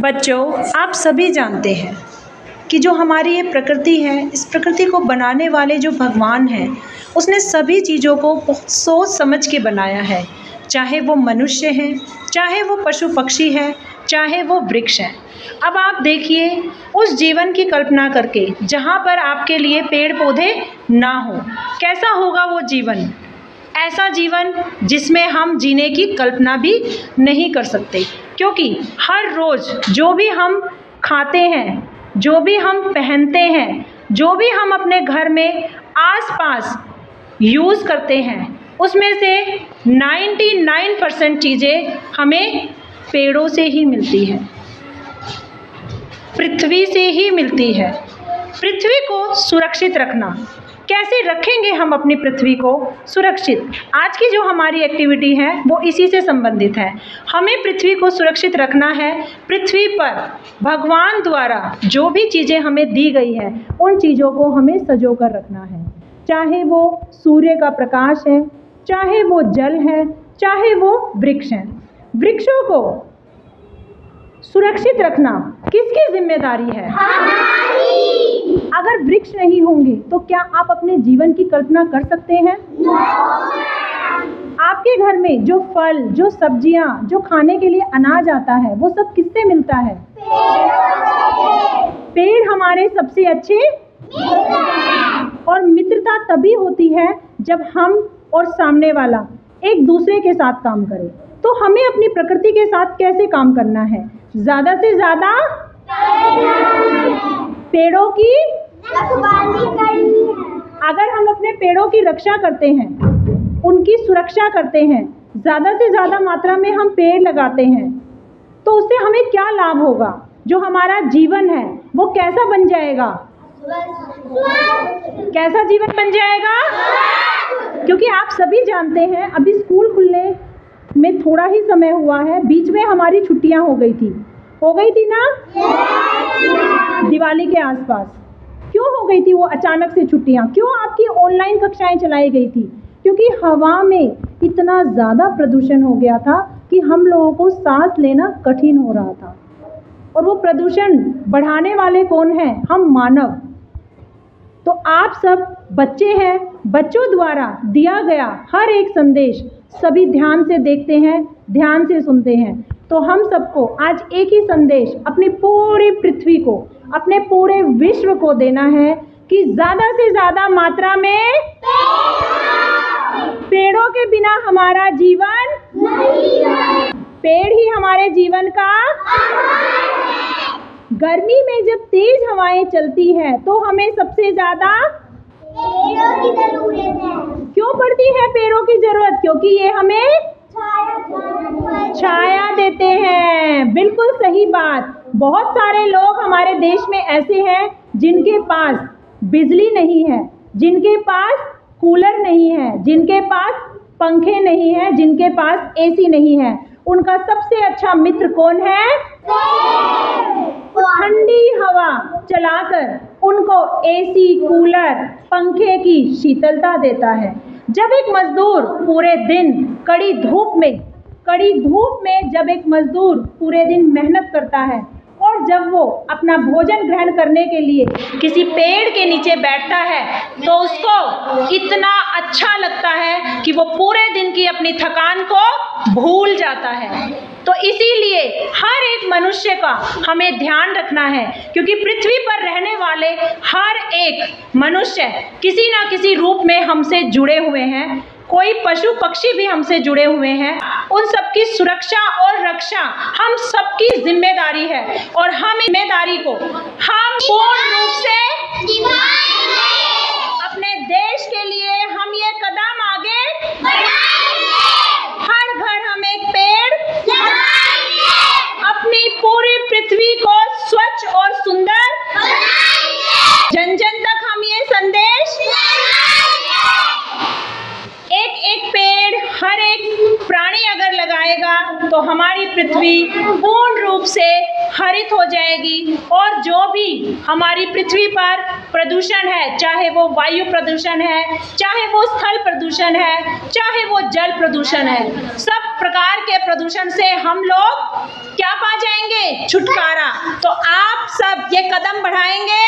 बच्चों, आप सभी जानते हैं कि जो हमारी ये प्रकृति है, इस प्रकृति को बनाने वाले जो भगवान हैं, उसने सभी चीज़ों को बहुत सोच समझ के बनाया है। चाहे वो मनुष्य हैं, चाहे वो पशु पक्षी हैं, चाहे वो वृक्ष हैं। अब आप देखिए, उस जीवन की कल्पना करके जहाँ पर आपके लिए पेड़ पौधे ना हो, कैसा होगा वो जीवन? ऐसा जीवन जिसमें हम जीने की कल्पना भी नहीं कर सकते, क्योंकि हर रोज़ जो भी हम खाते हैं, जो भी हम पहनते हैं, जो भी हम अपने घर में आसपास यूज़ करते हैं, उसमें से 99% चीज़ें हमें पेड़ों से ही मिलती हैं, पृथ्वी से ही मिलती है। पृथ्वी को सुरक्षित रखना, कैसे रखेंगे हम अपनी पृथ्वी को सुरक्षित? आज की जो हमारी एक्टिविटी है वो इसी से संबंधित है। हमें पृथ्वी को सुरक्षित रखना है। पृथ्वी पर भगवान द्वारा जो भी चीज़ें हमें दी गई है, उन चीज़ों को हमें सजो कर रखना है। चाहे वो सूर्य का प्रकाश है, चाहे वो जल है, चाहे वो वृक्ष हैं। वृक्षों को सुरक्षित रखना किसकी जिम्मेदारी है? अगर वृक्ष नहीं होंगे तो क्या आप अपने जीवन की कल्पना कर सकते हैं? आपके घर में जो फल, जो सब्जियां, जो खाने के लिए अनाज आता है, वो सब किससे मिलता है? पेड़ हमारे सबसे अच्छे और मित्रता तभी होती है जब हम और सामने वाला एक दूसरे के साथ काम करें। तो हमें अपनी प्रकृति के साथ कैसे काम करना है? ज़्यादा से ज़्यादा पेड़ों की रखवाली करनी है। अगर हम अपने पेड़ों की रक्षा करते हैं, उनकी सुरक्षा करते हैं, ज़्यादा से ज़्यादा मात्रा में हम पेड़ लगाते हैं, तो उससे हमें क्या लाभ होगा? जो हमारा जीवन है वो कैसा बन जाएगा? कैसा जीवन बन जाएगा? क्योंकि आप सभी जानते हैं, अभी स्कूल खुलने में थोड़ा ही समय हुआ है, बीच में हमारी छुट्टियां हो गई थी ना? दिवाली के आसपास। क्यों हो गई थी वो अचानक से छुट्टियां? क्यों आपकी ऑनलाइन कक्षाएं चलाई गई थी? क्योंकि हवा में इतना ज़्यादा प्रदूषण हो गया था कि हम लोगों को सांस लेना कठिन हो रहा था। और वो प्रदूषण बढ़ाने वाले कौन हैं? हम मानव। तो आप सब बच्चे हैं, बच्चों द्वारा दिया गया हर एक संदेश सभी ध्यान से देखते हैं, ध्यान से सुनते हैं। तो हम सबको आज एक ही संदेश अपनी पूरी पृथ्वी को, अपने पूरे विश्व को देना है कि ज़्यादा से ज़्यादा मात्रा में पेड़ों के बिना हमारा जीवन नहीं है। पेड़ ही हमारे जीवन का। गर्मी में जब तेज हवाएं चलती हैं तो हमें सबसे ज़्यादा पेड़ों की ज़रूरत है। क्यों पड़ती है पेड़ों की ज़रूरत? क्योंकि ये हमें छाया देते हैं। बिल्कुल सही बात। बहुत सारे लोग हमारे देश में ऐसे हैं जिनके पास बिजली नहीं है, जिनके पास कूलर नहीं है, जिनके पास पंखे नहीं हैं, जिनके पास एसी नहीं है। उनका सबसे अच्छा मित्र कौन है? ठंडी हवा चलाकर उनको एसी, कूलर, पंखे की शीतलता देता है। जब एक मजदूर पूरे दिन कड़ी धूप में जब एक मजदूर पूरे दिन मेहनत करता है और जब वो अपना भोजन ग्रहण करने के लिए किसी पेड़ के नीचे बैठता है तो उसको इतना अच्छा लगता है कि वो पूरे दिन की अपनी थकान को भूल जाता है। तो इसीलिए हर एक मनुष्य का हमें ध्यान रखना है, क्योंकि पृथ्वी पर रहने वाले हर एक मनुष्य किसी न किसी रूप में हमसे जुड़े हुए हैं। कोई पशु पक्षी भी हमसे जुड़े हुए हैं। उन सबकी सुरक्षा और रक्षा हम सबकी जिम्मेदारी है और हम जिम्मेदारी को हम पूर्ण रूप से अपने देश के लिए हम ये कदम आगे बढ़ाएंगे। हर घर हम एक पेड़ लगाएंगे। अपनी पूरी पृथ्वी को स्वच्छ और सुंदर बनाएंगे। जन जन तक हम ये संदेश एक पेड़ हर एक प्राणी अगर लगाएगा तो हमारी पृथ्वी पूर्ण रूप से हरित हो जाएगी। और जो भी हमारी पृथ्वी पर प्रदूषण है, चाहे वो वायु प्रदूषण है, चाहे वो स्थल प्रदूषण है, चाहे वो जल प्रदूषण है, सब प्रकार के प्रदूषण से हम लोग क्या पा जाएंगे? में छुटकारा। तो आप सब ये कदम बढ़ाएंगे?